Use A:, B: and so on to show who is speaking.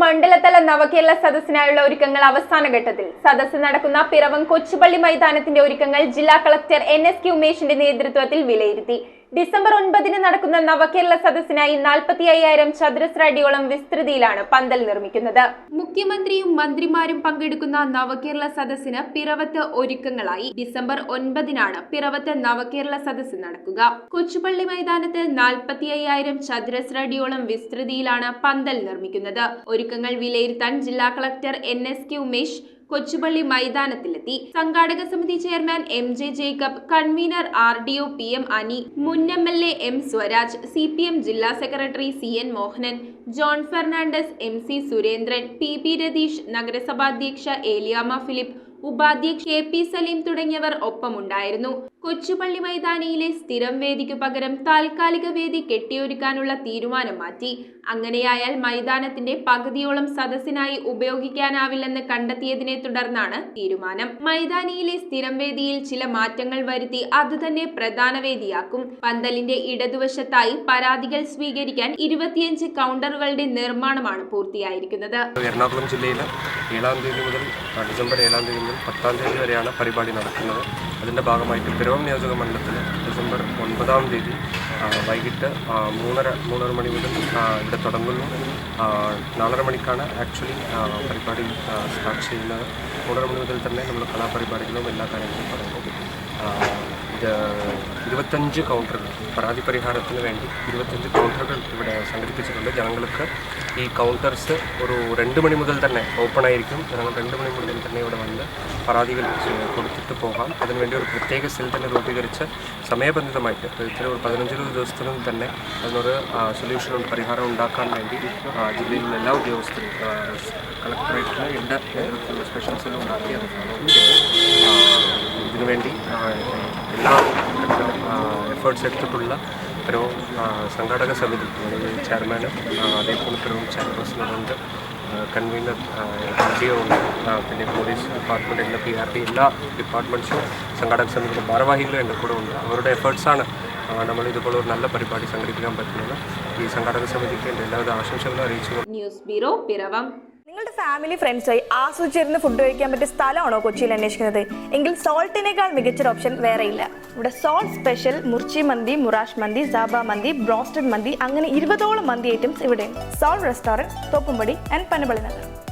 A: മണ്ഡലതല നവകേരള സദസ്സിനായുള്ള ഒരുക്കങ്ങൾ അവസാന ഘട്ടത്തിൽ. സദസ്സ് നടക്കുന്ന പിറവം കൊച്ചുപള്ളി മൈതാനത്തിന്റെ ഒരുക്കങ്ങൾ ജില്ലാ കളക്ടർ NSK ഉമേഷിന്റെ നേതൃത്വത്തിൽ വിലയിരുത്തി. ഡിസംബർ 9 നടക്കുന്ന നവകേരള സദസ്സിനായി 45,000 ചതുരശ്ര അടിയോളം വിസ്തൃതിയിലാണ് പന്തൽ നിർമ്മിക്കുന്നത്. മുഖ്യമന്ത്രിയും മന്ത്രിമാരും പങ്കെടുക്കുന്ന നവകേരള സദസ്സിന് പിറവത്ത് ഒരുക്കങ്ങളായി. ഡിസംബർ 9 പിറവത്ത് നവകേരള സദസ്സ് നടക്കുക. കൊച്ചുപള്ളി മൈതാനത്ത് 45,000 ചതുരശ്ര അടിയോളം വിസ്തൃതിയിലാണ് പന്തൽ നിർമ്മിക്കുന്നത്. ഒരുക്കങ്ങൾ വിലയിരുത്താൻ ജില്ലാ കളക്ടർ NSK ഉമേഷ് കൊച്ചുപള്ളി മൈതാനത്തിലെത്തി. സംഘാടക സമിതി chairman MJ Jacob, convener RDO PM Ani, മുൻ MLA M സ്വരാജ്, CPM ജില്ലാ secretary CN Mohanan, John Fernandes, MC Surendran, PB Ratheesh, നഗരസഭാധ്യക്ഷ ഏലിയാമ്മ ഫിലിപ്പ്, ഉപാധ്യക്ഷ KP സലീം തുടങ്ങിയവർ ഒപ്പമുണ്ടായിരുന്നു. കൊച്ചുപള്ളി മൈതാനിയിലെ സ്ഥിരം വേദിക്കു പകരം താൽക്കാലിക വേദി കെട്ടിയൊരുക്കാനുള്ള തീരുമാനം മാറ്റി. അങ്ങനെയായാൽ മൈതാനത്തിന്റെ പകുതിയോളം സദസ്സിനായി ഉപയോഗിക്കാനാവില്ലെന്ന് കണ്ടെത്തിയതിനെ തുടർന്നാണ് തീരുമാനം. മൈതാനിയിലെ സ്ഥിരം വേദിയിൽ ചില മാറ്റങ്ങൾ വരുത്തി അതുതന്നെ പ്രധാന വേദിയാക്കും. പന്തലിന്റെ ഇടതുവശത്തായി പരാതികൾ സ്വീകരിക്കാൻ 25 കൗണ്ടറുകളുടെ നിർമ്മാണമാണ് പൂർത്തിയായിരിക്കുന്നത്.
B: എറണാകുളം ജില്ലയിലെ 7 തീയതി മുതൽ ഡിസംബർ 7 തീയതി മുതൽ 10 തീയതി വരെയാണ് പരിപാടി നടക്കുന്നത്. അതിൻ്റെ ഭാഗമായിട്ട് പിറവം നിയോജക മണ്ഡലത്തിൽ ഡിസംബർ 9 തീയതി വൈകിട്ട് 3:30 മണി മുതൽ ഇവിടെ തുടങ്ങുന്നു. 4:30 മണിക്കാണ് ആക്ച്വലി പരിപാടി സ്റ്റാർട്ട് ചെയ്യുന്നത്. 3:30 മണി മുതൽ തന്നെ നമ്മൾ കലാപരിപാടികളും എല്ലാ കാര്യങ്ങളും തുടങ്ങും. 25 കൗണ്ടറുകൾ പരാതി പരിഹാരത്തിന് വേണ്ടി 25 കൗണ്ടറുകൾ ഇവിടെ സംഘടിപ്പിച്ചിട്ടുണ്ട്. ജനങ്ങൾക്ക് ഈ കൗണ്ടേഴ്സ് ഒരു 2 മണി മുതൽ തന്നെ ഓപ്പൺ ആയിരിക്കും. ജനങ്ങൾ 2 മണി മുതൽ തന്നെ ഇവിടെ വന്ന് പരാതികൾ കൊടുത്തിട്ട് പോകാം. അതിനുവേണ്ടി ഒരു പ്രത്യേക സെൽ തന്നെ രൂപീകരിച്ച് സമയബന്ധിതമായിട്ട് ഇത്ര ഒരു 15-20 ദിവസത്തിനും തന്നെ അതിനൊരു സൊല്യൂഷൻ പരിഹാരം ഉണ്ടാക്കാൻ വേണ്ടി ജില്ലയിലുള്ള എല്ലാ ഉദ്യോഗസ്ഥരും കളക്ടറേറ്റിന് എൻ്റെ നേതൃത്വത്തിലുള്ള സ്പെഷ്യൽ സെൽ ഉണ്ടാക്കിയത്. ഇതിനുവേണ്ടി എല്ലാ എഫേർട്സ് എടുത്തിട്ടുള്ള പിറവം സംഘാടക സമിതി ചെയർമാനും അതേപോലെ പിറവം ചെയർപേഴ്സണുണ്ട്, കൺവീനർ RDO ഉണ്ട്, പിന്നെ പോലീസ് ഡിപ്പാർട്ട്മെൻറ്റ്, എല്ലാ PRD എല്ലാ ഡിപ്പാർട്ട്മെൻറ്റ്സും സംഘാടക സമിതിയുടെ ഭാരവാഹികളും എൻ്റെ കൂടെ ഉണ്ട്. അവരുടെ എഫേർട്സാണ് നമ്മൾ ഇതുപോലെ ഒരു നല്ല പരിപാടി സംഘടിപ്പിക്കാൻ പറ്റുന്നത്. ഈ സംഘാടക സമിതിക്ക് എൻ്റെ എല്ലാവിധ ആശംസകളും അറിയിച്ചു.
A: News bureau, Piravom.
C: നിങ്ങളുടെ ഫാമിലി ഫ്രണ്ട്സായി ആസ്വദിച്ചിരുന്ന് ഫുഡ് കഴിക്കാൻ പറ്റിയ സ്ഥലമാണോ കൊച്ചിയിൽ അന്വേഷിക്കുന്നത്? എങ്കിൽ സോൾട്ടിനേക്കാൾ മികച്ചൊരു ഓപ്ഷൻ വേറെയില്ല. ഇവിടെ സോൾട്ട് സ്പെഷ്യൽ മുർച്ചി മന്തി, മുറാഷ് മന്തി, സാബ മന്തി, ബ്രോസ്റ്റഡ് മന്തി, അങ്ങനെ 20ഓളം മന്തി ഐറ്റംസ് ഇവിടെയുണ്ട്. Salt restaurant, Thoppumpady and Panampilly Nagar.